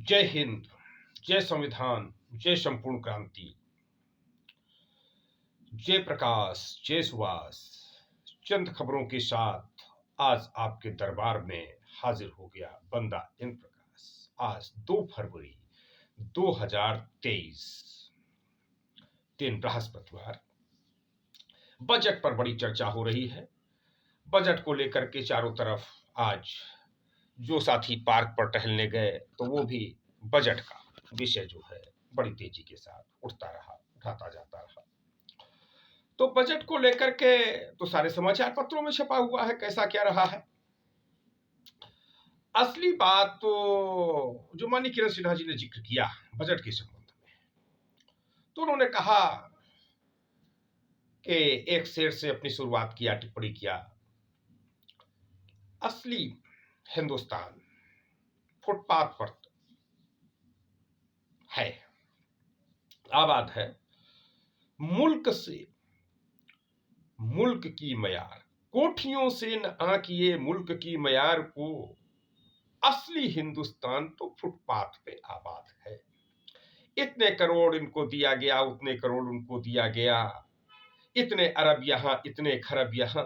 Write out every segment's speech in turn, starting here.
जय हिंद, जय संविधान, जय संपूर्ण क्रांति, जय प्रकाश, जय सुभाष। चंद खबरों के साथ आज आपके दरबार में हाजिर हो गया बंदा इन प्रकाश। आज 2 फरवरी 2023 दिन बृहस्पतिवार। बजट पर बड़ी चर्चा हो रही है। बजट को लेकर के चारों तरफ आज जो साथी पार्क पर टहलने गए तो वो भी बजट का विषय जो है बड़ी तेजी के साथ उठाता जाता रहा। तो बजट को लेकर के तो सारे समाचार पत्रों में छपा हुआ है कैसा क्या रहा है। असली बात तो जो माननीय किरण सिन्हा जी ने जिक्र किया बजट के संबंध में, तो उन्होंने कहा कि एक शेर से अपनी शुरुआत किया, टिप्पणी किया, असली हिंदुस्तान फुटपाथ पर है, आबाद है। मुल्क से मुल्क की मयार, कोठियों से न आंकिए मुल्क की मयार को, असली हिंदुस्तान तो फुटपाथ पे आबाद है। इतने करोड़ इनको दिया गया, उतने करोड़ उनको दिया गया, इतने अरब यहां, इतने खरब यहां,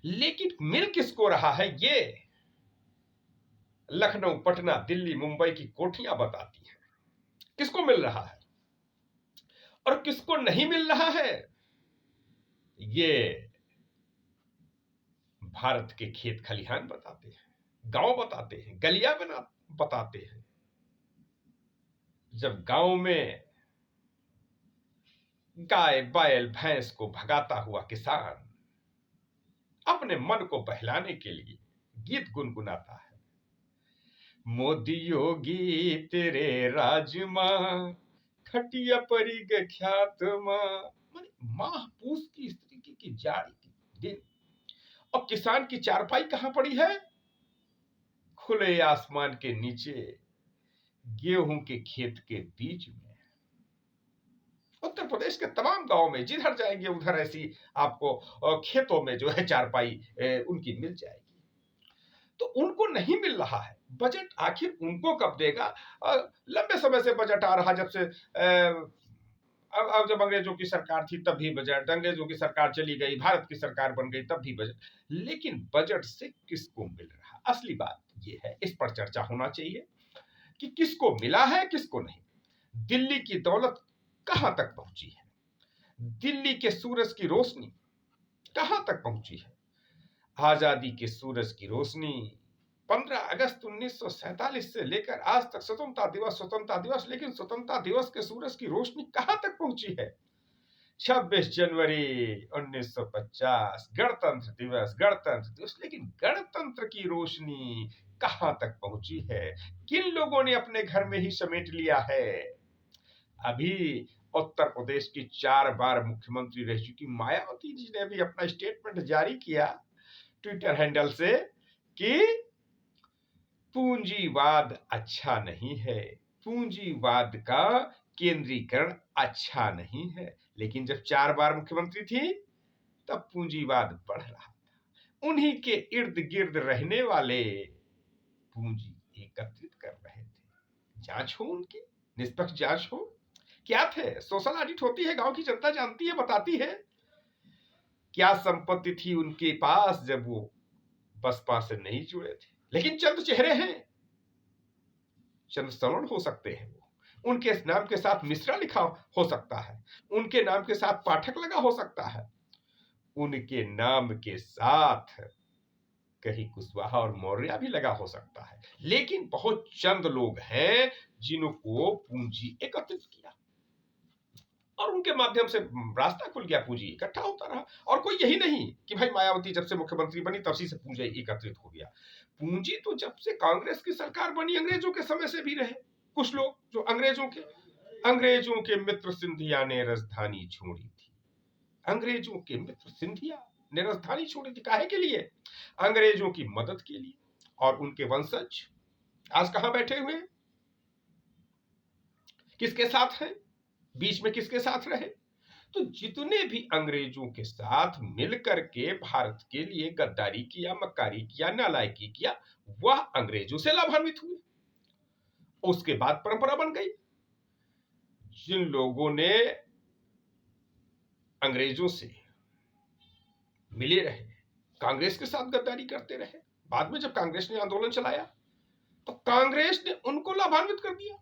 लेकिन मिल किसको रहा है ये लखनऊ, पटना, दिल्ली, मुंबई की कोठियां बताती हैं। किसको मिल रहा है और किसको नहीं मिल रहा है, ये भारत के खेत खलिहान बताते हैं, गांव बताते हैं, गलियां बताते हैं। जब गांव में गाय बैल भैंस को भगाता हुआ किसान अपने मन को बहलाने के लिए गीत गुनगुनाता है, मोदी योगी तेरे राजमा, खटिया परी गे ख्यात माह पूस की स्त्री की जाड़ी की दिन, और किसान की चारपाई कहां पड़ी है, खुले आसमान के नीचे गेहूं के खेत के बीच में। उत्तर प्रदेश के तमाम गांवों में जिधर जाएंगे उधर ऐसी आपको खेतों में जो है चारपाई उनकी मिल जाएगी। तो उनको नहीं मिल रहा है बजट, आखिर उनको कब देगा। लंबे समय से बजट आ रहा, जब से अब जब अंग्रेजों की सरकार थी तब भी बजट, अंग्रेजों की सरकार चली गई, भारत की सरकार बन गई तब भी बजट, लेकिन बजट से किसको मिल रहा, असली बात ये है, इस पर चर्चा होना चाहिए कि किसको मिला है किसको नहीं। दिल्ली की दौलत कहां तक पहुंची है, दिल्ली के सूरज की रोशनी कहां तक पहुंची है। आजादी के सूरज की रोशनी 15 अगस्त 1947 से लेकर आज तक स्वतंत्रता दिवस, लेकिन स्वतंत्रता दिवस के सूरज की रोशनी कहां तक पहुंची है। 26 जनवरी 1950 गणतंत्र दिवस, लेकिन गणतंत्र की रोशनी कहां तक पहुंची है, किन लोगों ने अपने घर में ही समेट लिया है। अभी उत्तर प्रदेश की 4 बार मुख्यमंत्री रह चुकी मायावती जी ने भी अपना स्टेटमेंट जारी किया ट्विटर हैंडल से कि पूंजीवाद अच्छा नहीं है, पूंजीवाद का केंद्रीकरण अच्छा नहीं है। लेकिन जब 4 बार मुख्यमंत्री थी तब पूंजीवाद बढ़ रहा था, उन्हीं के इर्द गिर्द रहने वाले पूंजी एकत्रित कर रहे थे। जांच हो उनकी, निष्पक्ष जांच हो। क्या थे, सोशल ऑडिट होती है, गांव की जनता जानती है, बताती है क्या संपत्ति थी उनके पास जब वो बसपा से नहीं जुड़े थे। लेकिन चंद चेहरे हैं, चंद श्रवण हो सकते हैं, वो उनके नाम के साथ मिश्रा लिखा हो सकता है, उनके नाम के साथ पाठक लगा हो सकता है, उनके नाम के साथ कहीं कुशवाहा और मौर्य भी लगा हो सकता है, लेकिन बहुत चंद लोग हैं जिनको पूंजी एकत्रित किया और उनके माध्यम से रास्ता खुल गया, पूंजी इकट्ठा होता रहा। और कोई यही नहीं कि भाई मायावती जब से मुख्यमंत्री बनी तब से पूंजी एकत्रित हो गया। पूंजी तो जब से कांग्रेस की सरकार बनी, अंग्रेजों के समय से भी रहे कुछ लोग, जो अंग्रेजों के मित्र सिंधिया ने राजधानी छोड़ी थी, अंग्रेजों के मित्र सिंधिया ने राजधानी छोड़ी थी, काहे के लिए, अंग्रेजों की मदद के लिए। और उनके वंशज आज कहां बैठे हुए, किसके साथ हैं, बीच में किसके साथ रहे। तो जितने भी अंग्रेजों के साथ मिलकर के भारत के लिए गद्दारी किया, मक्कारी किया, नालायकी किया, वह अंग्रेजों से लाभान्वित हुए। उसके बाद परंपरा बन गई। जिन लोगों ने अंग्रेजों से मिले रहे, कांग्रेस के साथ गद्दारी करते रहे, बाद में जब कांग्रेस ने आंदोलन चलाया तो कांग्रेस ने उनको लाभान्वित कर दिया,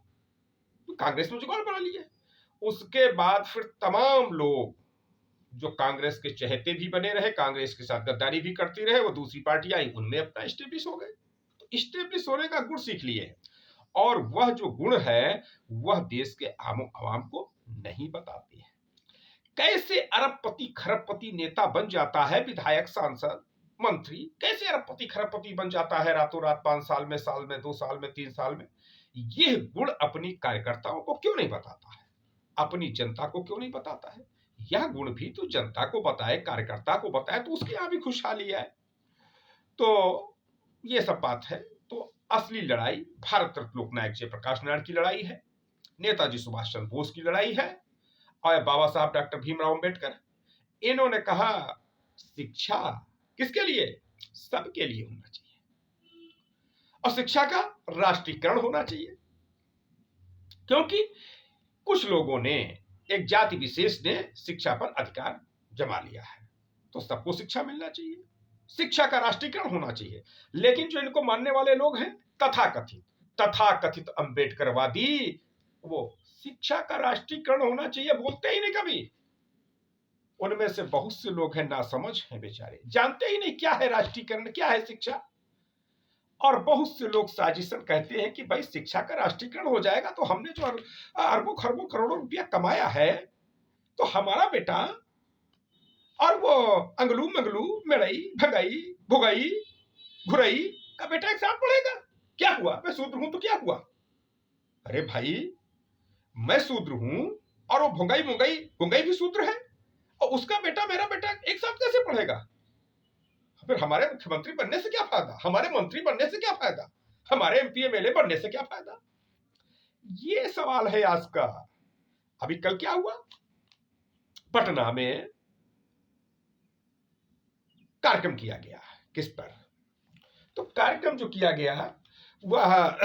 तो कांग्रेस ने जुगाड़ बना लिया। उसके बाद फिर तमाम लोग जो कांग्रेस के चहेते भी बने रहे, कांग्रेस के साथ गद्दारी भी करती रहे, वो दूसरी पार्टियां आई, उनमें अपना स्टेब्लिश हो गए। तो स्टेब्लिश होने का गुण सीख लिए, और वह जो गुण है वह देश के आवाम को नहीं बताते हैं। कैसे अरबपति खरबपति नेता बन जाता है, विधायक सांसद मंत्री कैसे अरबपति खरबपति बन जाता है रातों रात, 5 साल में, साल में, 2 साल में, 3 साल में। यह गुण अपनी कार्यकर्ताओं को क्यों नहीं बताता है, अपनी जनता को क्यों नहीं बताता है? यह गुण भी तो जनता को बताए, कार्यकर्ता को बताए, तो उसके यहां भी खुशहाली आए। तो ये सब बात है। तो असली लड़ाई भारत रत्न लोकनायक जयप्रकाश नारायण की लड़ाई है, नेताजी सुभाष चंद्र बोस की लड़ाई है, और बाबा साहब डॉक्टर भीमराव अंबेडकर। इन्होंने कहा शिक्षा किसके लिए? सबके लिए होना चाहिए, और शिक्षा का राष्ट्रीयकरण होना चाहिए। क्योंकि कुछ लोगों ने, एक जाति विशेष ने शिक्षा पर अधिकार जमा लिया है, तो सबको शिक्षा मिलना चाहिए, शिक्षा का राष्ट्रीयकरण होना चाहिए। लेकिन जो इनको मानने वाले लोग हैं, तथाकथित अंबेडकरवादी, वो शिक्षा का राष्ट्रीयकरण होना चाहिए बोलते ही नहीं कभी। उनमें से बहुत से लोग हैं नासमझ हैं बेचारे, जानते ही नहीं क्या है राष्ट्रीयकरण, क्या है शिक्षा। और बहुत से लोग साजिशन कहते हैं कि भाई शिक्षा का राष्ट्रीयकरण हो जाएगा तो हमने जो अरबों खरबों करोड़ों रुपया कमाया है, तो हमारा बेटा और वो अंगलू मंगलू मेड़ई भगई भुगई घुरई का बेटा एक साथ पढ़ेगा। क्या हुआ? मैं शूद्र हूं तो क्या हुआ? अरे भाई, मैं शूद्र हूं और वो भुगई मुगई गुंगई भी शूद्र है, और उसका बेटा मेरा बेटा एक साथ कैसे पढ़ेगा? फिर हमारे मुख्यमंत्री बनने से क्या फायदा, हमारे मंत्री बनने से क्या फायदा, हमारे एमपी एमएलए बनने से क्या फायदा? ये सवाल है आज का। अभी कल क्या हुआ, पटना में कार्यक्रम किया गया। किस पर? तो कार्यक्रम जो किया गया वह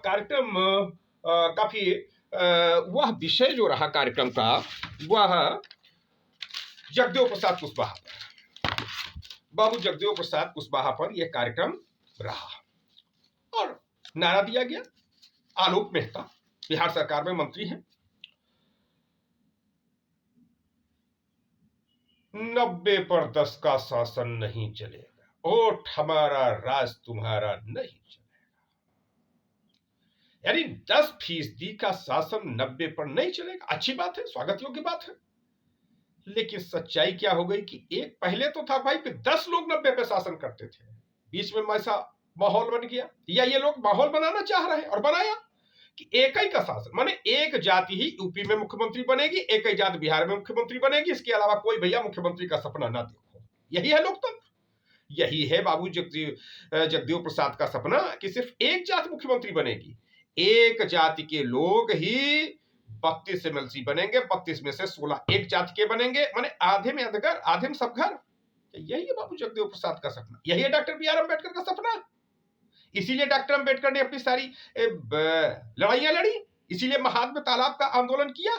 कार्यक्रम काफी वह विषय जो रहा कार्यक्रम का, वह जगदेव प्रसाद कुशवाहा पर, बाबू जगदेव प्रसाद कुशवाहा पर यह कार्यक्रम रहा, और नारा दिया गया। आलोक मेहता बिहार सरकार में मंत्री हैं। 90 पर 10 का शासन नहीं चलेगा, वोट हमारा राज तुम्हारा नहीं चलेगा। यानी 10% का शासन 90 पर नहीं चलेगा। अच्छी बात है, स्वागत योग्य बात है। लेकिन सच्चाई क्या हो गई कि एक पहले तो था भाई कि 10 लोग 90 पे शासन करते थे, बीच में ऐसा माहौल बन गया, या ये लोग माहौल बनाना चाह रहे हैं और बनाया कि एक ही का शासन, माने एक जाति ही यूपी में मुख्यमंत्री बनेगी, एक ही जाति बिहार में मुख्यमंत्री बनेगी, इसके अलावा कोई भैया मुख्यमंत्री का सपना ना देखो। यही है लोकतंत्र, यही है बाबू जगदेव प्रसाद का सपना कि सिर्फ एक जाति मुख्यमंत्री बनेगी, एक जाति के लोग ही 32 एमएलसी बनेंगे, 32 में से 16 एक जाति के बनेंगे, माने आधे में अधगर आधे में सब घर। यही है बाबू जगदेव प्रसाद का सपना, यही है डॉक्टर बी आर अम्बेडकर का सपना। इसीलिए डॉक्टर अंबेडकर ने अपनी सारी लड़ाइयां लड़ी, इसीलिए महात्मा तालाब का आंदोलन किया।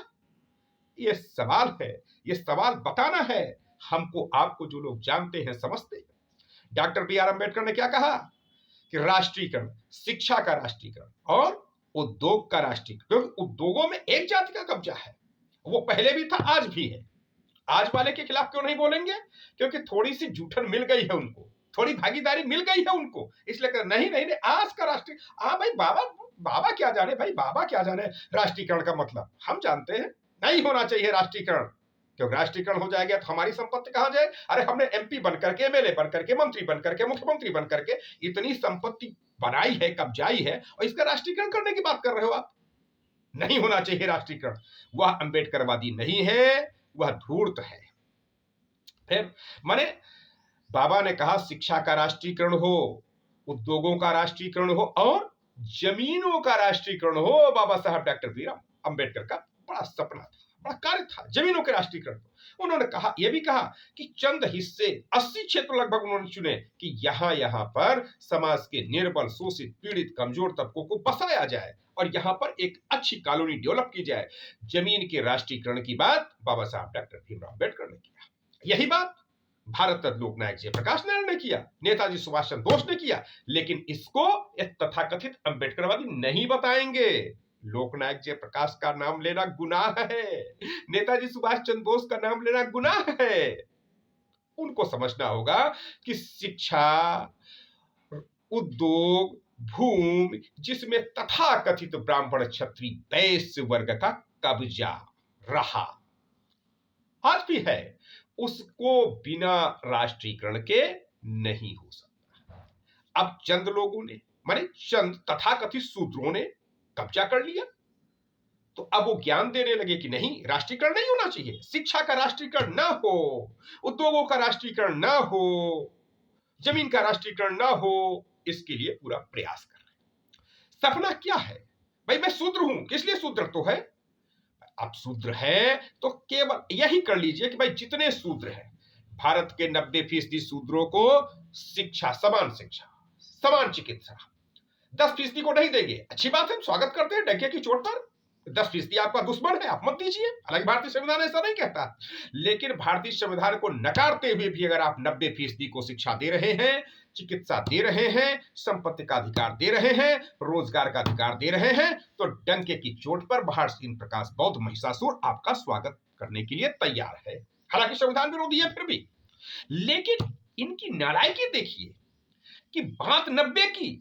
ये सवाल है, ये सवाल बताना है हमको, आपको, जो लोग जानते हैं समझते हैं। डॉक्टर बी आर अम्बेडकर ने क्या कहा कि राष्ट्रीयकरण, शिक्षा का राष्ट्रीयकरण और उद्योग का राष्ट्रीयकरण, क्योंकि उद्योगों में एक जाति का कब्जा है, वो पहले भी था आज भी है। आज वाले के खिलाफ क्यों नहीं बोलेंगे? क्योंकि थोड़ी सी जूठन मिल गई है उनको, थोड़ी भागीदारी मिल गई है उनको, इसलिए नहीं नहीं नहीं आज का राष्ट्रीय, भाई बाबा क्या जाने, भाई बाबा क्या जाने राष्ट्रीयकरण का मतलब। हम जानते हैं नहीं होना चाहिए राष्ट्रीयकरण, क्योंकि राष्ट्रीयकरण हो जाएगा तो हमारी संपत्ति कहां जाए? अरे हमने एमपी बनकर के, एमएलए बनकर के, मंत्री बनकर के, मुख्यमंत्री बनकर के इतनी संपत्ति बनाई है, कब्जाई है, और इसका राष्ट्रीयकरण करने की बात कर रहे हो आप? नहीं होना चाहिए राष्ट्रीयकरण। वह अंबेडकरवादी नहीं है, वह धूर्त है। फिर माने बाबा ने कहा शिक्षा का राष्ट्रीयकरण हो, उद्योगों का राष्ट्रीयकरण हो और जमीनों का राष्ट्रीयकरण हो। बाबा साहब डॉक्टर भीमराव अंबेडकर का बड़ा सपना था, बड़ा कार्य था जमीनों के राष्ट्रीयकरण। उन्होंने कहा, यह भी कहा कि चंद हिस्से 80 क्षेत्र लगभग उन्होंने चुने कि यहां पर समाज के निर्बल, शोषित, पीड़ित, कमजोर तबकों को बसाया जाए और यहां पर एक अच्छी कॉलोनी डेवलप की जाए। जमीन के राष्ट्रीयकरण की बात बाबा साहब डॉक्टर भीमराव अम्बेडकर ने किया। यही बात भारत रत्न लोकनायक जयप्रकाश नारायण ने किया, नेताजी सुभाष चंद्र बोस ने किया। लेकिन इसको एक तथाकथित अम्बेडकरवादी नहीं बताएंगे। लोकनायक जयप्रकाश का नाम लेना गुनाह है, नेताजी सुभाष चंद्र बोस का नाम लेना गुनाह है। उनको समझना होगा कि शिक्षा, उद्योग, भूमि जिसमें तथाकथित ब्राह्मण, क्षत्रिय, वैश्य वर्ग का कब्जा रहा, आज भी है, उसको बिना राष्ट्रीयकरण के नहीं हो सकता। अब चंद लोगों ने, माने चंद तथाकथित शूद्रों ने कब्जा कर लिया, तो अब वो ज्ञान देने लगे कि नहीं, राष्ट्रीयकरण नहीं होना चाहिए, शिक्षा का राष्ट्रीयकरण ना हो, उद्योगों का राष्ट्रीयकरण ना हो, जमीन का राष्ट्रीयकरण ना हो, इसके लिए पूरा प्रयास कर रहे हैं। सपना क्या है भाई, मैं शूद्र हूं, किस लिए शूद्र तो है? आप शूद्र है तो केवल यही कर लीजिए कि भाई जितने शूद्र हैं, भारत के 90% शूद्रों को शिक्षा, समान चिकित्सा 10% को नहीं देंगे। अच्छी बात है, स्वागत करते हैं, डंके की चोट पर 10% आपका दुश्मन है, आप मत दीजिए। हालांकि भारतीय संविधान ऐसा नहीं कहता, लेकिन भारतीय संविधान को नकारते हुए भी अगर आप 90% को शिक्षा दे रहे हैं, चिकित्सा दे रहे हैं, संपत्ति का अधिकार दे रहे हैं, रोजगार का अधिकार दे रहे हैं, तो डंके की चोट पर महर्षि प्रकाश बौद्ध महिषासुर आपका स्वागत करने के लिए तैयार है। हालांकि संविधान विरोधी है फिर भी, लेकिन इनकी नालायकी देखिए कि बात 90 की,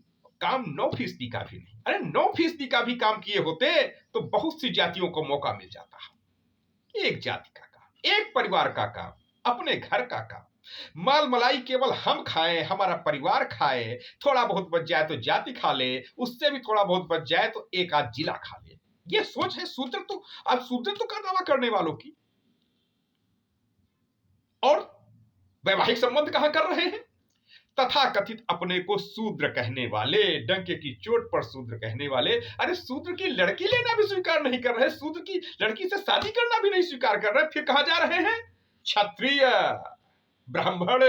काम 9% का भी नहीं। अरे 9% का भी काम किए होते तो बहुत सी जातियों को मौका मिल जाता है। एक जाति का काम, एक परिवार का काम, अपने घर का काम, माल मलाई केवल हम खाएं, हमारा परिवार खाए, थोड़ा बहुत बच जाए तो जाति खा ले, उससे भी थोड़ा बहुत बच जाए तो एक आध जिला खा ले। ये सोच है शूद्रत्व, अब शूद्रत्व का दावा करने वालों की। और वैवाहिक संबंध कहां कर रहे हैं? तथाकथित अपने को शूद्र कहने वाले, डंके की चोट पर शूद्र कहने वाले, अरे शूद्र की लड़की लेना भी स्वीकार नहीं कर रहे, शूद्र की लड़की से शादी करना भी नहीं स्वीकार कर रहे, फिर कहां जा रहे हैं? क्षत्रिय, ब्राह्मण,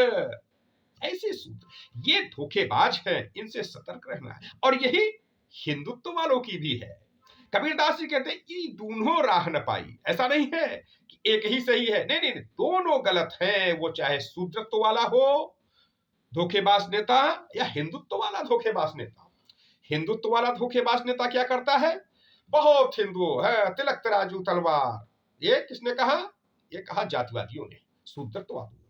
ऐसे शूद्र, ये धोखेबाज हैं, इनसे सतर्क रहना है। और यही हिंदुत्व वालों की भी है। कबीरदास जी कहते हैं, ई दोनों राह न पाई। ऐसा नहीं है कि एक ही सही है, नहीं नहीं, दोनों गलत हैं। वो चाहे शूद्रत्व वाला हो धोखेबाज नेता या हिंदुत्व वाला धोखेबाज नेता। हिंदुत्व वाला धोखेबाज नेता क्या करता है? बहुत हिंदू है, तिलक तराजू तलवार। ये किसने कहा? ये कहा जातिवादियों ने, शूद्रत्ववादियों ने।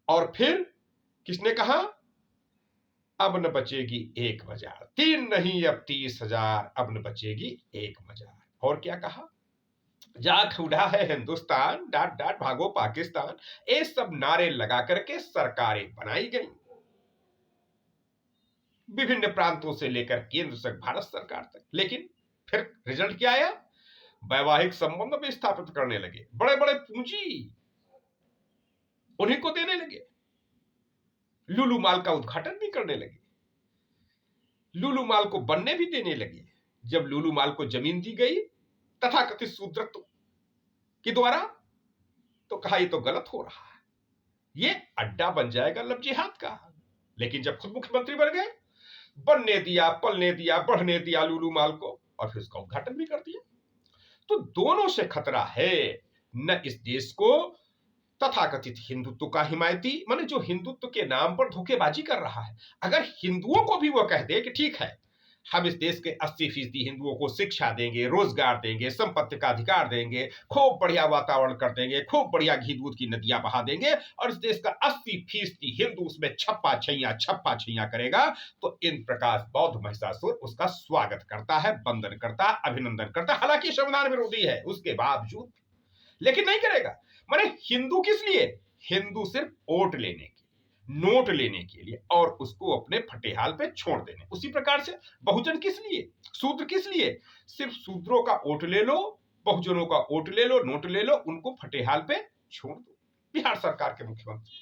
और फिर किसने कहा? अब न बचेगी 1,000, 3 नहीं अब 30,000, अब न बचेगी 1,000। और क्या कहा? जाख उड़ा है हिंदुस्तान, डांट डांट भागो पाकिस्तान। ये सब नारे लगा करके सरकारें बनाई गई, विभिन्न प्रांतों से लेकर केंद्र तक, भारत सरकार तक। लेकिन फिर रिजल्ट क्या आया? वैवाहिक संबंध भी स्थापित करने लगे, बड़े बड़े पूंजी उन्हीं को देने लगे, लुलू माल का उद्घाटन भी करने लगे, लुलू माल को बनने भी देने लगे। जब लुलू माल को जमीन दी गई तथाकथित शूद्रत्व के द्वारा, तो कहा ये तो गलत हो रहा है, ये अड्डा बन जाएगा लब जिहाद का। लेकिन जब खुद मुख्यमंत्री बन गए, बनने दिया, पलने दिया, बढ़ने दिया लुलू माल को, और फिर उसका उद्घाटन भी कर दिया। तो दोनों से खतरा है। न इस देश को तथाकथित हिंदुत्व का हिमायती, माने जो हिंदुत्व के नाम पर धोखेबाजी कर रहा है, अगर हिंदुओं को भी वो कह दे कि ठीक है, हम इस देश के 80% हिंदुओं को शिक्षा देंगे, रोजगार देंगे, संपत्ति का अधिकार देंगे, खूब बढ़िया वातावरण कर देंगे, खूब बढ़िया घी दूध की नदियां बहा देंगे, और इस देश का 80% हिंदू उसमें छप्पा छैया करेगा, तो इन प्रकार बौद्ध महिषासुर उसका स्वागत करता है, वंदन करता है, अभिनंदन करता है। हालांकि संविधान विरोधी है उसके बावजूद, लेकिन नहीं करेगा। माने हिंदू किस लिए? हिंदू सिर्फ वोट लेने के, नोट लेने के लिए, और उसको अपने फटेहाल पे छोड़ देने। उसी प्रकार से बहुजन किस लिए, शूद्र किस लिए? सिर्फ शूद्रों का वोट ले लो, बहुजनों का वोट ले लो, नोट ले लो, उनको फटेहाल पे छोड़ दो। बिहार सरकार के मुख्यमंत्री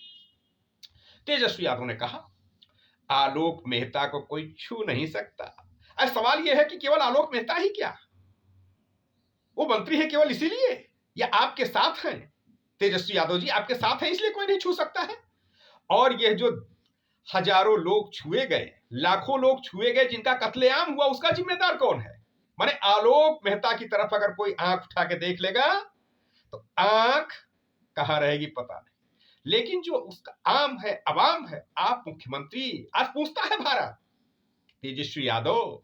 तेजस्वी यादव ने कहा, आलोक मेहता को कोई छू नहीं सकता। अब सवाल यह है कि केवल आलोक मेहता ही क्या, वो मंत्री है केवल इसीलिए? या आपके साथ हैं? तेजस्वी यादव जी आपके साथ हैं इसलिए कोई नहीं छू सकता है? और यह जो हजारों लोग छुए गए, लाखों लोग छुए गए, जिनका कत्लेआम हुआ, उसका जिम्मेदार कौन है? माने आलोक मेहता की तरफ अगर कोई आंख उठा के देख लेगा तो आंख कहां रहेगी पता नहीं। लेकिन जो उसका आम है, अवाम है, आप मुख्यमंत्री, आज पूछता है भारत, तेजस्वी यादव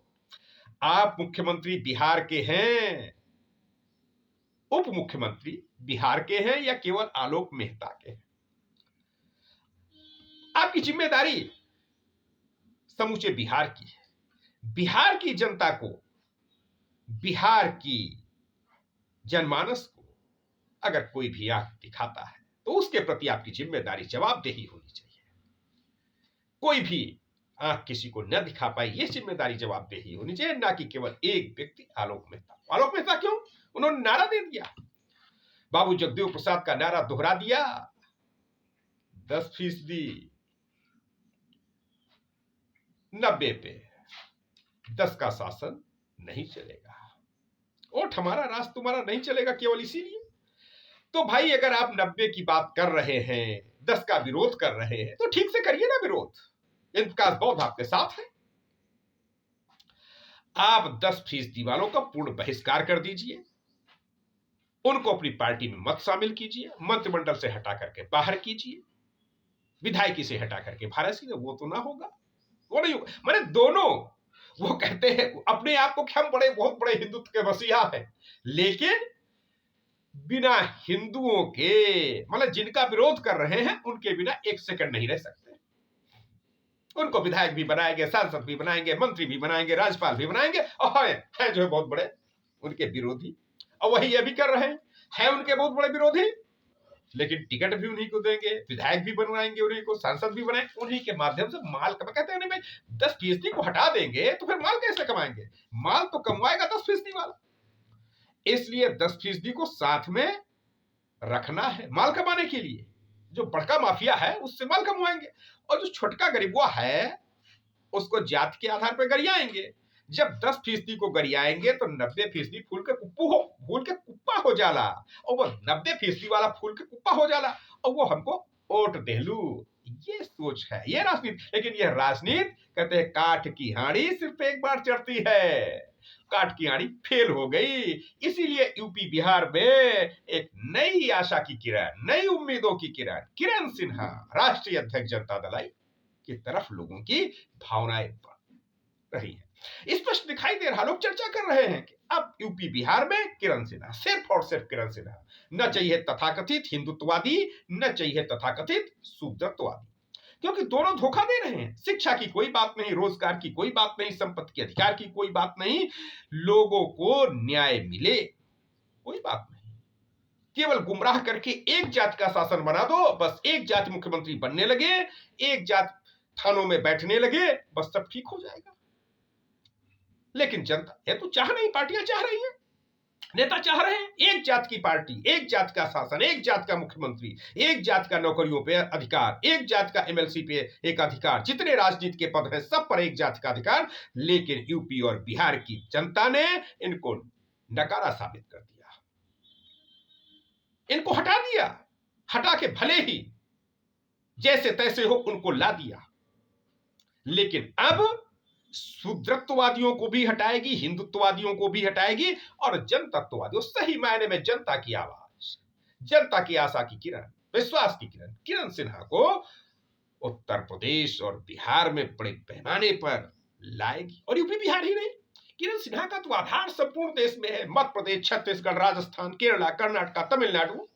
आप मुख्यमंत्री बिहार के हैं, उप मुख्यमंत्री बिहार के हैं या केवल आलोक मेहता के हैं? आपकी जिम्मेदारी समूचे बिहार की है। बिहार की जनता को, बिहार की जनमानस को अगर कोई भी आंख दिखाता है तो उसके प्रति आपकी जिम्मेदारी, जवाबदेही होनी चाहिए। कोई भी आंख किसी को न दिखा पाए, यह जिम्मेदारी, जवाबदेही होनी चाहिए, ना कि केवल एक व्यक्ति आलोक मेहता। आलोक मेहता क्यों? उन्होंने नारा दे दिया, बाबू जगदेव प्रसाद का नारा दोहरा दिया, 10% 90 पे 10 का शासन नहीं चलेगा, वोट हमारा, राज तुम्हारा नहीं चलेगा केवल इसीलिए। तो भाई अगर आप 90 की बात कर रहे हैं, 10 का विरोध कर रहे हैं, तो ठीक से करिए ना विरोध। विकास बौद्ध आपके साथ है, आप 10% वालों का पूर्ण बहिष्कार कर दीजिए, उनको अपनी पार्टी में मत शामिल कीजिए, मंत्रिमंडल से हटा करके बाहर कीजिए, विधायकी से हटा करके बाहर कीजिए। वो तो ना होगा, वो नहीं होगा। मैंने दोनों, वो कहते हैं अपने आप को कि हम बड़े, बहुत बड़े हिंदुत्व के मसीहा हैं, लेकिन बिना हिंदुओं के, मतलब जिनका विरोध कर रहे हैं उनके बिना एक सेकंड नहीं रह सकते। उनको विधायक भी बनाएंगे, सांसद भी बनाएंगे, मंत्री भी बनाएंगे, राज्यपाल भी बनाएंगे, और है जो है बहुत बड़े उनके विरोधी, और वही ये भी कर रहे हैं उनके बहुत बड़े विरोधी, लेकिन टिकट भी उन्हीं को देंगे, विधायक भी बनवाएंगे उन्हीं को, सांसद भी बनाएंगे उन्हीं के माध्यम से। माल कहते हैं नहीं भाई 10% को हटा देंगे तो फिर माल कैसे कमाएंगे? माल तो कमवाएगा 10% वाला, इसलिए 10% को साथ में रखना है माल कमाने के लिए। जो बड़का माफिया है उससे माल कमवाएंगे, और जो छोटका गरीबुआ है उसको जात के आधार पर गरियाएंगे। जब 10% को गरियाएंगे तो 90% फूल के कुप्पा हो जाला, और वो 90% वाला फूल के कुप्पा हो जाला, और वो हमको वोट देलू। ये सोच है, ये राजनीति। लेकिन ये राजनीति कहते हैं काठ की हाड़ी सिर्फ एक बार चढ़ती है, काठ की हाड़ी फेल हो गई। इसीलिए यूपी बिहार में एक नई आशा की किरण, नई उम्मीदों की किरण, किरण सिन्हा राष्ट्रीय अध्यक्ष जनता दल की तरफ लोगों की भावनाएं बढ़ रही है। स्पष्ट दिखाई दे रहा, लोग चर्चा कर रहे हैं कि अब यूपी बिहार में किरण सिन्हा, सिर्फ और सिर्फ किरण सिन्हा। न चाहिए तथाकथित हिंदुत्ववादी, न चाहिए तथाकथित सुदत्तवादी, क्योंकि दोनों धोखा दे रहे हैं। शिक्षा की कोई बात नहीं, रोजगार की कोई बात नहीं, संपत्ति के अधिकार की कोई बात नहीं, लोगों को न्याय मिले कोई बात नहीं। केवल गुमराह करके एक जात का शासन बना दो, बस एक जाति मुख्यमंत्री बनने लगे, एक जात थानों में बैठने लगे, बस सब ठीक हो जाएगा। लेकिन जनता ये तो चाह नहीं, पार्टियां चाह रही हैं, नेता चाह रहे हैं एक जात की पार्टी, एक जात का शासन, एक जात का मुख्यमंत्री, एक जात का नौकरियों पे अधिकार, एक जात का एमएलसी पे एक अधिकार, जितने राजनीति के पद हैं सब पर एक जात का अधिकार। लेकिन यूपी और बिहार की जनता ने इनको नकारा साबित कर दिया, इनको हटा दिया, हटा के भले ही जैसे तैसे हो उनको ला दिया। लेकिन अब शुद्रत्ववादियों को भी हटाएगी, हिंदुत्ववादियों को भी हटाएगी, और जनतत्ववादियों, सही मायने में जनता की आवाज, जनता की आशा की किरण, विश्वास की किरण, किरण सिन्हा को उत्तर प्रदेश और बिहार में बड़े पैमाने पर लाएगी। और यूपी बिहार ही नहीं, किरण सिन्हा का तो आधार संपूर्ण देश में है। मध्य प्रदेश, छत्तीसगढ़, राजस्थान, केरला, कर्नाटक, तमिलनाडु,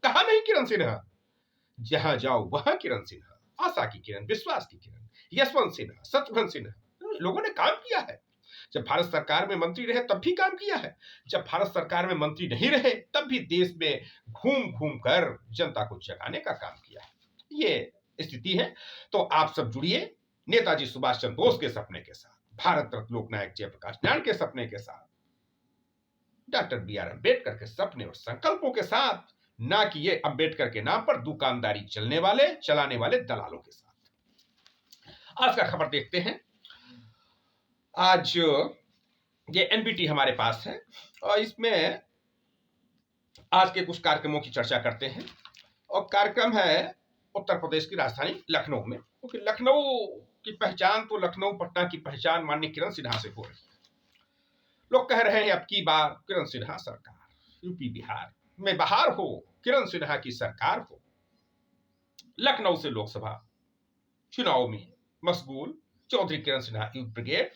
कहा नहीं किरण सिन्हा? जहां जाओ वहां किरण सिन्हा, आशा की किरण, विश्वास की किरण। यशवंत सिन्हा, शत्रुघ्न सिन्हा, लोगों ने काम किया है। जब भारत सरकार में मंत्री रहे तब भी काम किया है, जब भारत सरकार में मंत्री नहीं रहे तब भी देश में घूम घूम कर जनता को जगाने का काम किया है। ये स्थिति है। तो आप सब जुड़िए नेताजी सुभाष चंद्र बोस के सपने के साथ, भारत रत्न लोकनायक जयप्रकाश नारायण के सपने के साथ, डॉक्टर बी आर अम्बेडकर के सपने और संकल्पों के साथ, ना कि ये अम्बेडकर के नाम पर दुकानदारी चलाने वाले दलालों के साथ। आज का खबर देखते हैं। आज ये एनबीटी हमारे पास है और इसमें आज के कुछ कार्यक्रमों की चर्चा करते हैं। और कार्यक्रम है उत्तर प्रदेश की राजधानी लखनऊ में, क्योंकि लखनऊ की पहचान तो लखनऊ पटना की पहचान माननीय किरण सिन्हा से हो रही है। लोग कह रहे हैं अब की बार किरण सिन्हा सरकार, यूपी बिहार में बाहर हो, किरण सिन्हा की सरकार हो। लखनऊ से लोकसभा चुनाव में मशगूल चौधरी किरण सिन्हा यूथ ब्रिगेड,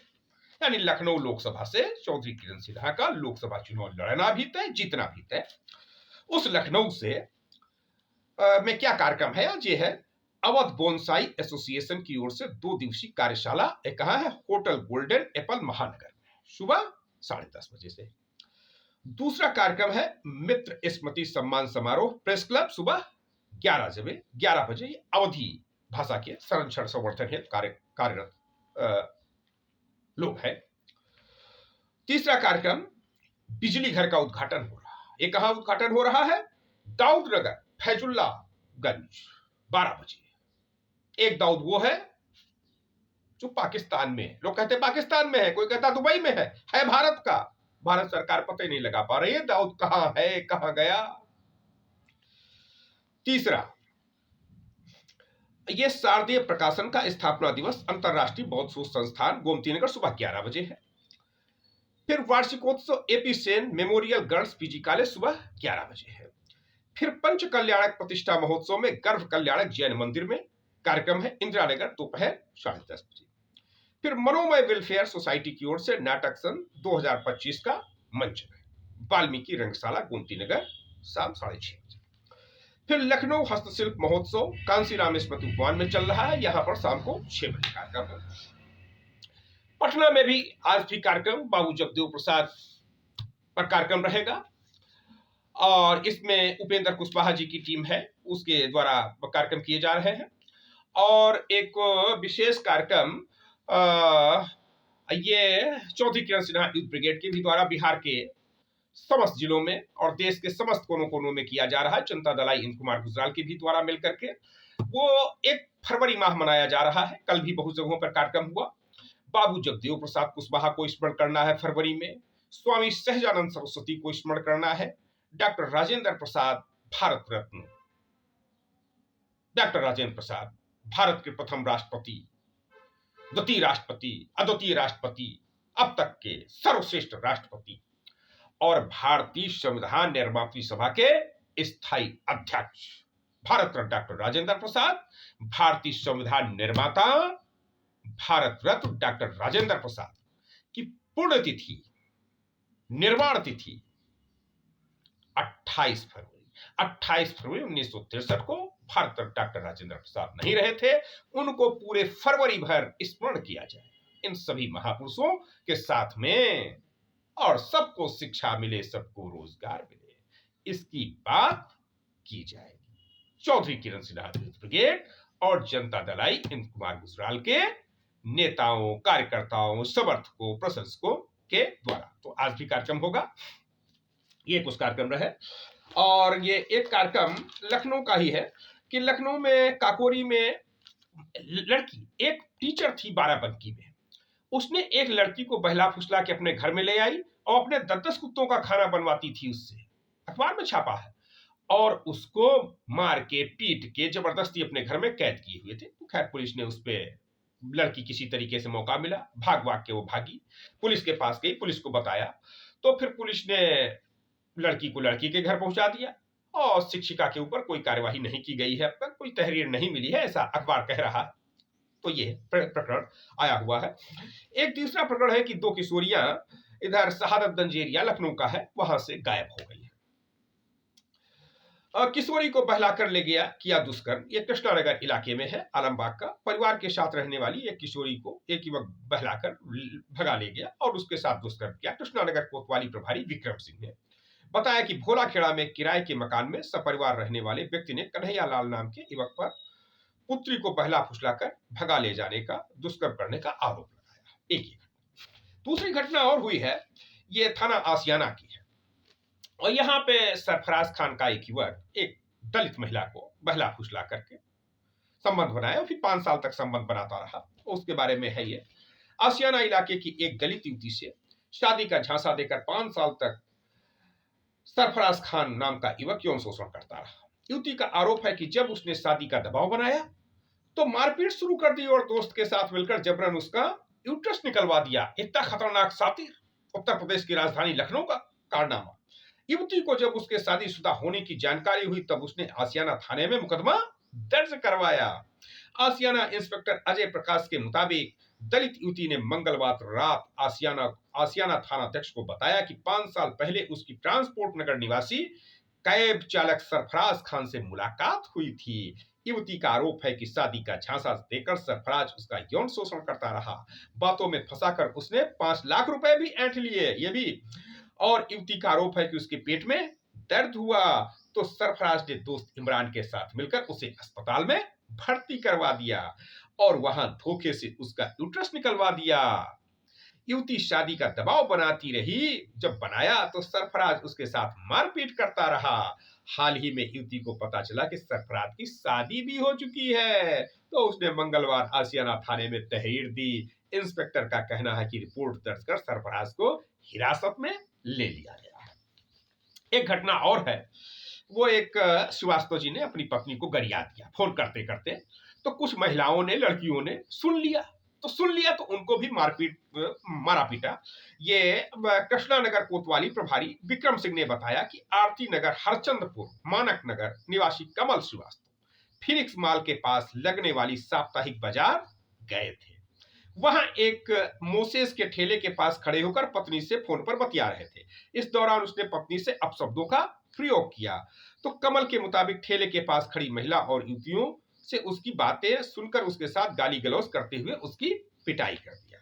यानी लखनऊ लोकसभा से चौधरी किरण सिन्हा का लोकसभा चुनाव लड़ना भी तय, जीतना भी तय। उस लखनऊ से में क्या कार्यक्रम है आज? ये है अवध बोनसाई एसोसिएशन की ओर से 2 दिवसीय कार्यशाला। एक कहा है होटल गोल्डन एप्पल महानगर में, सुबह 10:30 बजे से। दूसरा कार्यक्रम है मित्र स्मृति सम्मान समारोह प्रेस क्लब, सुबह 11 बजे। अवधि भाषा के संरक्षण संवर्धन हेतु कार्यरत लोग हैं। तीसरा कार्यक्रम बिजली घर का उद्घाटन हो रहा है। ये कहां उद्घाटन हो रहा है? दाऊद नगर फैजुल्लागंज, 12 बजे। एक दाऊद वो है जो पाकिस्तान में है। लोग कहते हैं पाकिस्तान में है, कोई कहता दुबई में है भारत का। भारत सरकार पता ही नहीं लगा पा रही है दाऊद कहां है, कहां गया। तीसरा, यह शारदीय प्रकाशन का स्थापना दिवस अंतरराष्ट्रीय बौद्ध शोध संस्थान गोमती नगर, सुबह 11 बजे है। फिर वार्षिकोत्सव AP Sen memorial girls PG college, सुबह 11 बजे है। फिर पंच कल्याणक प्रतिष्ठा महोत्सव में गर्भ कल्याणक जैन मंदिर में कार्यक्रम है, इंदिरा नगर, दोपहर 10:30 बजे। फिर मनोमय वेलफेयर सोसाइटी की ओर से नाटक सन 2025 का मंचन है, वाल्मीकि रंगशाला गोमती नगर, शाम 6:30 बजे। फिर लखनऊ हस्तशिल्प महोत्सव कांसीराम स्मृति उपवन में चल रहा है, यहां पर शाम को 6 बजे कार्यक्रम है। पटना में भी आज भी कार्यक्रम बाबू जगदेव प्रसाद पर कार्यक्रम रहेगा, और इसमें उपेंद्र कुशवाहा जी की टीम है, उसके द्वारा कार्यक्रम किए जा रहे हैं। और एक विशेष कार्यक्रम ये चौधरी किरण सिन्हा यूथ ब्रिगेड के भी द्वारा बिहार के समस्त जिलों में और देश के समस्त कोनों कोनों में किया जा रहा है। जनता दल इंद्र कुमार गुजराल के भी द्वारा मिलकर के वो 1 फरवरी माह मनाया जा रहा है। कल भी बहुत जगहों पर कार्यक्रम हुआ। बाबू जगदेव प्रसाद कुशवाहा को स्मरण करना है फरवरी में, स्वामी सहजानंद सरस्वती को स्मरण करना है, डॉक्टर राजेंद्र प्रसाद भारत रत्न, डॉक्टर राजेंद्र प्रसाद भारत के प्रथम राष्ट्रपति, द्वितीय राष्ट्रपति, अद्वितीय राष्ट्रपति, अब तक के सर्वश्रेष्ठ राष्ट्रपति, और भारतीय संविधान निर्मात्री सभा के स्थायी अध्यक्ष भारत रत्न डॉक्टर राजेंद्र प्रसाद, भारतीय संविधान निर्माता भारत रत्न डॉक्टर राजेंद्र प्रसाद की पुण्यतिथि, निर्माण तिथि 28 फरवरी 1963 को भारत रत्न डॉक्टर राजेंद्र प्रसाद नहीं रहे थे, उनको पूरे फरवरी भर स्मरण किया जाए इन सभी महापुरुषों के साथ में, और सबको शिक्षा मिले, सबको रोजगार मिले, इसकी बात की जाएगी। चौधरी किरण सिन्हा यूथ ब्रिगेड और जनता दल इंद्र कुमार गुजराल के नेताओं, कार्यकर्ताओं, समर्थकों, प्रशंसकों के द्वारा। तो आज भी कार्यक्रम होगा, ये कुछ कार्यक्रम रहे। और ये एक कार्यक्रम लखनऊ का ही है कि लखनऊ में काकोरी में लड़की, एक टीचर थी बाराबंकी में, उसने एक लड़की को बहला फुसला के अपने घर में ले आई और अपने 10-10 कुत्तों का खाना बनवाती थी उससे, अखबार में छापा है, और उसको मार के पीट के जबरदस्ती अपने घर में कैद किए हुए थे। तो खैर पुलिस ने उस पर, लड़की किसी तरीके से मौका मिला, भाग के वो भागी, पुलिस के पास गई, पुलिस को बताया, तो फिर पुलिस ने लड़की को लड़की के घर पहुंचा दिया, और शिक्षिका के ऊपर कोई कार्यवाही नहीं की गई है, अब तक कोई तहरीर नहीं मिली है, ऐसा अखबार कह रहा है। तो ये प्रकरण आया हुआ है। एक दूसरा प्रकरण है कि 2 किशोरियां इधर शहादतगंज एरिया लखनऊ का है, वहां से गायब हो गई है। किशोरी को बहलाकर ले गया, किया दुष्कर्म। ये कृष्णानगर इलाके में है, आलमबाग का। परिवार के साथ रहने वाली एक किशोरी को एक युवक बहलाकर भगा ले गया और उसके साथ दुष्कर्म किया। कृष्णानगर कोतवाली प्रभारी विक्रम सिंह ने बताया कि भोलाखेड़ा में किराए के मकान में सपरिवार रहने वाले व्यक्ति ने कन्हैया लाल नाम के युवक पर पुत्री को बहला फुसलाकर भगा ले जाने का, दुष्कर्म करने का आरोप लगाया। एक दूसरी घटना और हुई है, ये थाना आसियाना की है, और यहाँ पे सरफराज खान का एक युवक एक दलित महिला को बहला फुसला करके संबंध बनाया, फिर 5 साल तक संबंध बनाता रहा। उसके बारे में है ये। आसियाना इलाके की एक दलित युवती से शादी का झांसा देकर 5 साल तक सरफराज खान नाम का युवक यौन शोषण करता रहा। युवती का आरोप है कि जब उसने शादी का दबाव बनाया तो मारपीट शुरू कर दी और दोस्त के साथ मिलकर जबरन उसका यूट्रस निकलवा दिया। इतना खतरनाक सातिर, उत्तर प्रदेश की राजधानी लखनऊ का कारनामा। युवती को जब उसके शादीशुदा होने की जानकारी हुई तब उसने आसियाना थाने में मुकदमा दर्ज करवाया। आसियाना इंस्पेक्टर अजय प्रकाश के मुताबिक दलित युवती ने मंगलवार रात आसियाना आसियाना थानाध्यक्ष को बताया कि 5 साल पहले उसकी ट्रांसपोर्ट नगर निवासी कैब चालक सरफराज खान से मुलाकात हुई थी। युवती का आरोप है कि शादी का झांसा देकर सरफराज उसका यौन शोषण करता रहा। बातों में फंसाकर उसने 5 लाख रुपए भी ऐंठ लिए। ये भी और युवती का आरोप है कि उसके पेट में दर्द हुआ तो सरफराज ने दोस्त इमरान के साथ मिलकर उसे अस्पताल में भर्ती करवा दिया और वहां धोखे से उसका यूट्रस निकलवा दिया। युवती शादी का दबाव बनाती रही। जब बनाया तो सरफराज उसके साथ मारपीट करता रहा। हाल ही में युवती को पता चला कि सरफराज की शादी भी हो चुकी है तो उसने मंगलवार आसियाना थाने में तहरीर दी। इंस्पेक्टर का कहना है कि रिपोर्ट दर्ज कर सरफराज को हिरासत में ले लिया गया है। एक घटना और है, वो एक श्रीवास्तव जी ने अपनी पत्नी को गरिया दिया फोन करते करते, तो कुछ महिलाओं ने, लड़कियों ने सुन लिया तो उनको भी मारा पीटा। ये कृष्णा नगर कोतवाली प्रभारी विक्रम सिंह ने बताया कि आरती नगर हरचंदपुर मानक नगर निवासी कमल श्रीवास्तव फिनिक्स माल के पास लगने वाली साप्ताहिक बाजार गए थे। वहां एक मोसेस के ठेले के पास खड़े होकर पत्नी से फोन पर बतिया रहे थे। इस दौरान उसने पत्नी से अपशब्दों का प्रयोग किया तो कमल के मुताबिक ठेले के पास खड़ी महिला और युवतियों से उसकी बातें सुनकर उसके साथ गाली गलौज करते हुए उसकी पिटाई कर दिया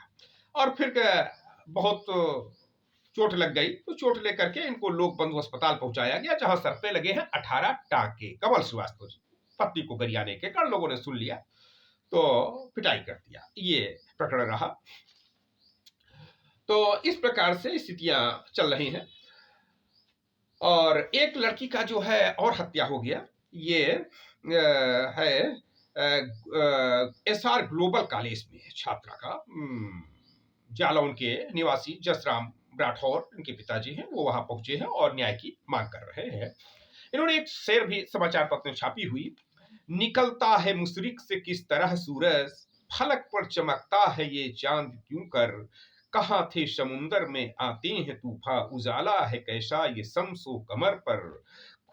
और फिर बहुत चोट लग गई तो चोट लेकर के इनको लोक बंधु अस्पताल पहुंचाया गया जहां सर पे लगे हैं 18 टांके। कमल श्रीवास्तव जी पत्नी को गरियाने के कारण लोगों ने सुन लिया तो पिटाई कर दिया। ये प्रकरण रहा। तो इस प्रकार से स्थितियां चल रही हैं और एक लड़की का जो है और हत्या हो गया। ये है एसआर ग्लोबल कॉलेज में छात्रा का जालौन के निवासी जसराम राठौर इनके पिताजी हैं, वो वहां पहुंचे हैं और न्याय की मांग कर रहे हैं। इन्होंने एक शेर भी समाचार पत्र में छापी हुई, निकलता है मुशरिक से किस तरह सूरज, फलक पर चमकता है ये चांद क्यों कर, कहाँ थे समुंदर में आते हैं तूफा, उजाला है कैसा ये शम्सो कमर पर,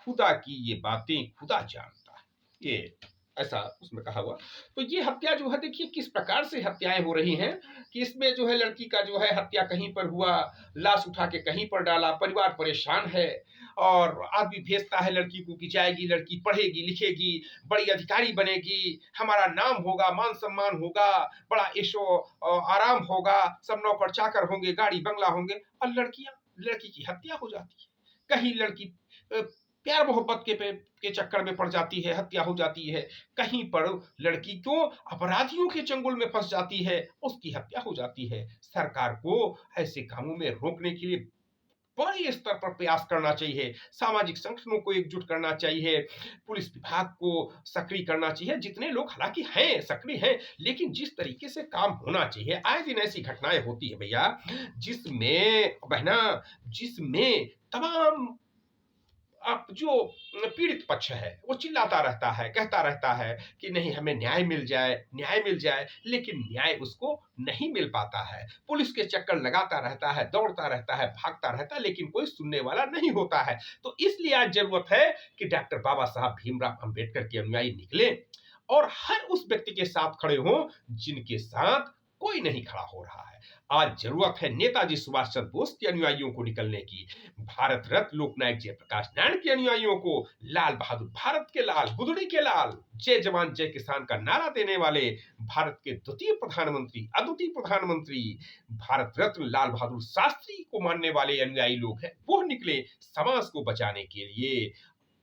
खुदा की ये बातें खुदा जानता है। ये ऐसा उसमें कहा हुआ। तो ये हत्या जो है देखिए किस प्रकार से हत्याएं हो रही हैं कि इसमें जो है लड़की का जो है हत्या कहीं पर हुआ, लाश उठा के कहीं पर डाला, परिवार परेशान है और आदमी भेजता है लड़की को कि जाएगी, लड़की पढ़ेगी लिखेगी, बड़ी अधिकारी बनेगी, हमारा नाम होगा, मान सम्मान होगा, बड़ा ऐशो आराम होगा, सब नौकर चाकर होंगे, गाड़ी बंगला होंगे, और लड़की की हत्या हो जाती है। कहीं लड़की प्यार मोहब्बत के चक्कर में पड़ जाती है, हत्या हो जाती है। कहीं पर लड़की को अपराधियों के चंगुल में फंस जाती है, उसकी हत्या हो जाती है। सरकार को ऐसे कामों में रोकने के लिए बड़े स्तर पर प्रयास करना चाहिए, सामाजिक संगठनों को एकजुट करना चाहिए, पुलिस विभाग को सक्रिय करना चाहिए। जितने लोग हालांकि हैं सक्रिय हैं, लेकिन जिस तरीके से काम होना चाहिए, आए दिन ऐसी घटनाएं होती है भैया जिसमें तमाम अब जो पीड़ित पक्ष है वो चिल्लाता रहता है, कहता रहता है कि नहीं हमें न्याय मिल जाए, लेकिन न्याय उसको नहीं मिल पाता है। पुलिस के चक्कर लगाता रहता है, दौड़ता रहता है, भागता रहता है, लेकिन कोई सुनने वाला नहीं होता है। तो इसलिए आज जरूरत है कि डॉक्टर बाबा साहब भीमराव अंबेडकर के अनुयायी निकले और हर उस व्यक्ति के साथ खड़े हों जिनके साथ कोई नहीं खड़ा हो रहा है। आज जरूरत है नेताजी सुभाष चंद्र बोस के अनुयायियों को निकलने की, भारत रत्न लोकनायक जयप्रकाश नारायण के अनुयायियों को, लाल बहादुर भारत के लाल, गुदड़ी के लाल, जय जवान जय किसान का नारा देने वाले भारत के द्वितीय प्रधानमंत्री, अद्वितीय प्रधानमंत्री, भारत रत्न लाल बहादुर शास्त्री को मानने वाले अनुयायी लोग हैं, वो निकले समाज को बचाने के लिए।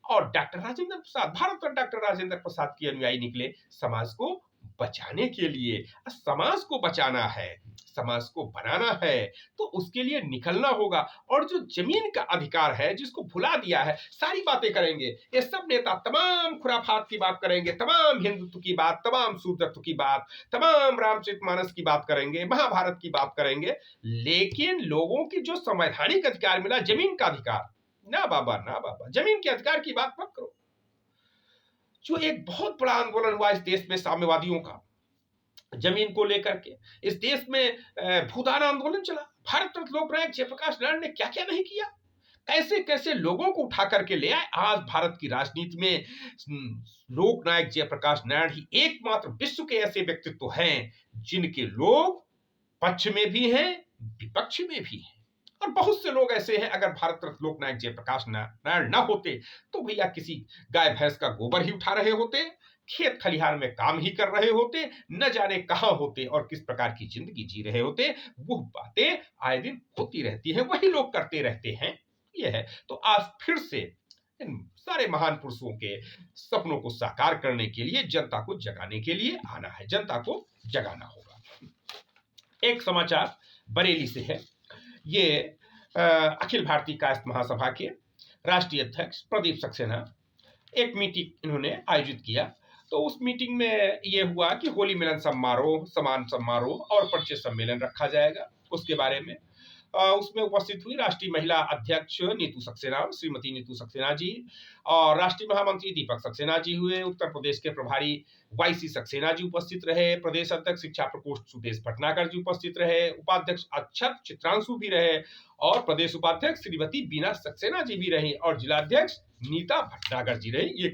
और डॉक्टर राजेंद्र प्रसाद, भारत रत्न डॉक्टर राजेंद्र प्रसाद के अनुयायी निकले समाज को बचाने के लिए। समाज को बचाना है, समाज को बनाना है, तो उसके लिए निकलना होगा। और जो जमीन का अधिकार है जिसको भुला दिया है, सारी बातें करेंगे ये सब नेता, तमाम खुराफात की बात करेंगे, तमाम हिंदुत्व की बात, तमाम सूत्रत्व की बात, तमाम रामचरितमानस की बात करेंगे, महाभारत की बात करेंगे, लेकिन लोगों की जो संवैधानिक अधिकार मिला, जमीन का अधिकार, ना बाबा, ना बाबा, जमीन के अधिकार की बात मत करो। जो एक बहुत बड़ा आंदोलन हुआ इस देश में साम्यवादियों का, जमीन को लेकर के, इस देश में भूदान आंदोलन चला। भारत रत्न लोकनायक जयप्रकाश नारायण ने क्या क्या नहीं किया, कैसे कैसे लोगों को उठा करके ले आए। आज भारत की राजनीति में लोकनायक जयप्रकाश नारायण ही एकमात्र विश्व के ऐसे व्यक्तित्व हैं जिनके लोग पक्ष में भी हैं, विपक्ष में भी हैं। और बहुत से लोग ऐसे हैं, अगर भारत रत्न लोकनायक जयप्रकाश नारायण न होते तो भैया किसी गाय भैंस का गोबर ही उठा रहे होते, खेत खलिहान में काम ही कर रहे होते, न जाने कहां होते और किस प्रकार की जिंदगी जी रहे होते। वो बातें आए दिन होती रहती हैं, वही लोग करते रहते हैं। ये है। तो आज फिर से इन सारे महान पुरुषों के सपनों को साकार करने के लिए, जनता को जगाने के लिए आना है, जनता को जगाना होगा। एक समाचार बरेली से है। ये अखिल भारतीय कायस्थ महासभा के राष्ट्रीय अध्यक्ष प्रदीप सक्सेना एक मीटिंग इन्होंने आयोजित किया। तो उस मीटिंग में यह हुआ कि होली मिलन समारोह, समान समारोह और परिचय सम्मेलन रखा जाएगा। उसके बारे में उसमें उपस्थित हुई राष्ट्रीय महिला अध्यक्ष नीतू सक्सेना, श्रीमती नीतू सक्सेना जी, और राष्ट्रीय महामंत्री दीपक सक्सेना जी हुए। उत्तर प्रदेश के प्रभारी वाईसी सक्सेना जी उपस्थित रहे। प्रदेश अध्यक्ष शिक्षा प्रकोष्ठ सुदेश भटनागर जी उपस्थित रहे। उपाध्यक्ष अक्षत चित्रांशु भी रहे और प्रदेश उपाध्यक्ष श्रीमती बीना सक्सेना जी भी रही और जिलाध्यक्ष नीता भटनागर जी रही। ये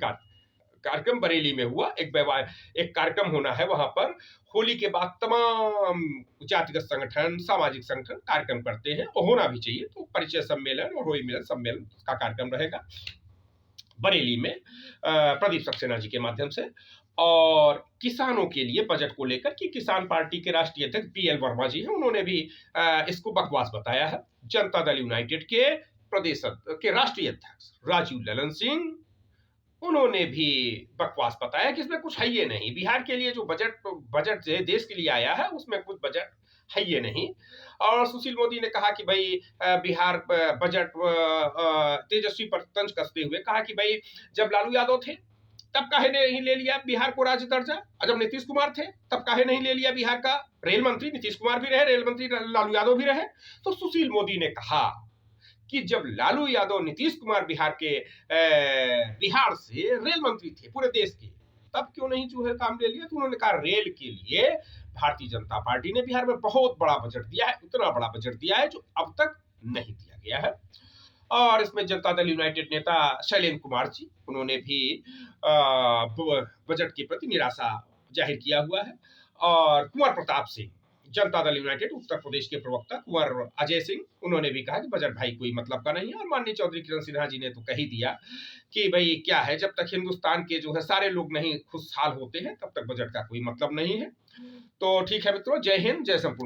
कार्यक्रम बरेली में हुआ। एक कार्यक्रम होना है वहां पर। होली के बाद तमाम जातिगत संगठन, सामाजिक संगठन कार्यक्रम करते हैं और होना भी चाहिए। तो परिचय सम्मेलन और होली मिलन सम्मेलन का कार्यक्रम रहेगा बरेली में प्रदीप सक्सेना जी के माध्यम से। और किसानों के लिए बजट को लेकर कि किसान पार्टी के राष्ट्रीय अध्यक्ष BL वर्मा जी हैं, उन्होंने भी इसको बकवास बताया है। जनता दल यूनाइटेड के प्रदेश के राष्ट्रीय अध्यक्ष राजीव ललन सिंह, उन्होंने भी बकवास बताया कि इसमें कुछ है ये नहीं। बिहार के लिए जो बजट देश के लिए आया है उसमें कुछ बजट है ये नहीं। और सुशील मोदी ने कहा कि भाई बिहार बजट, तेजस्वी पर तंज कसते हुए कहा कि भाई जब लालू यादव थे तब काहे नहीं ले लिया बिहार को राज्य दर्जा, और जब नीतीश कुमार थे तब काहे नहीं ले लिया बिहार का। रेल मंत्री नीतीश कुमार भी रहे, रेल मंत्री लालू यादव भी रहे। तो सुशील मोदी ने कहा कि जब लालू यादव, नीतीश कुमार बिहार से रेल मंत्री थे पूरे देश के, तब क्यों नहीं जो है काम ले लिया। तो उन्होंने कहा रेल के लिए भारतीय जनता पार्टी ने बिहार में बहुत बड़ा बजट दिया है, उतना बड़ा बजट दिया है जो अब तक नहीं दिया गया है। और इसमें जनता दल यूनाइटेड नेता शैलेंद्र कुमार जी, उन्होंने भी बजट के प्रति निराशा जाहिर किया हुआ है। और कुंवर प्रताप सिंह, जनता दल यूनाइटेड उत्तर प्रदेश के प्रवक्ता कुंवर अजय सिंह, उन्होंने भी कहा कि बजट भाई कोई मतलब का नहीं है। और माननीय चौधरी किरण सिन्हा जी ने तो कह ही दिया कि भाई क्या है, जब तक हिंदुस्तान के जो है सारे लोग नहीं खुशहाल होते हैं तब तक बजट का कोई मतलब नहीं है। तो ठीक है मित्रों, जय हिंद, जय संपूर्ण।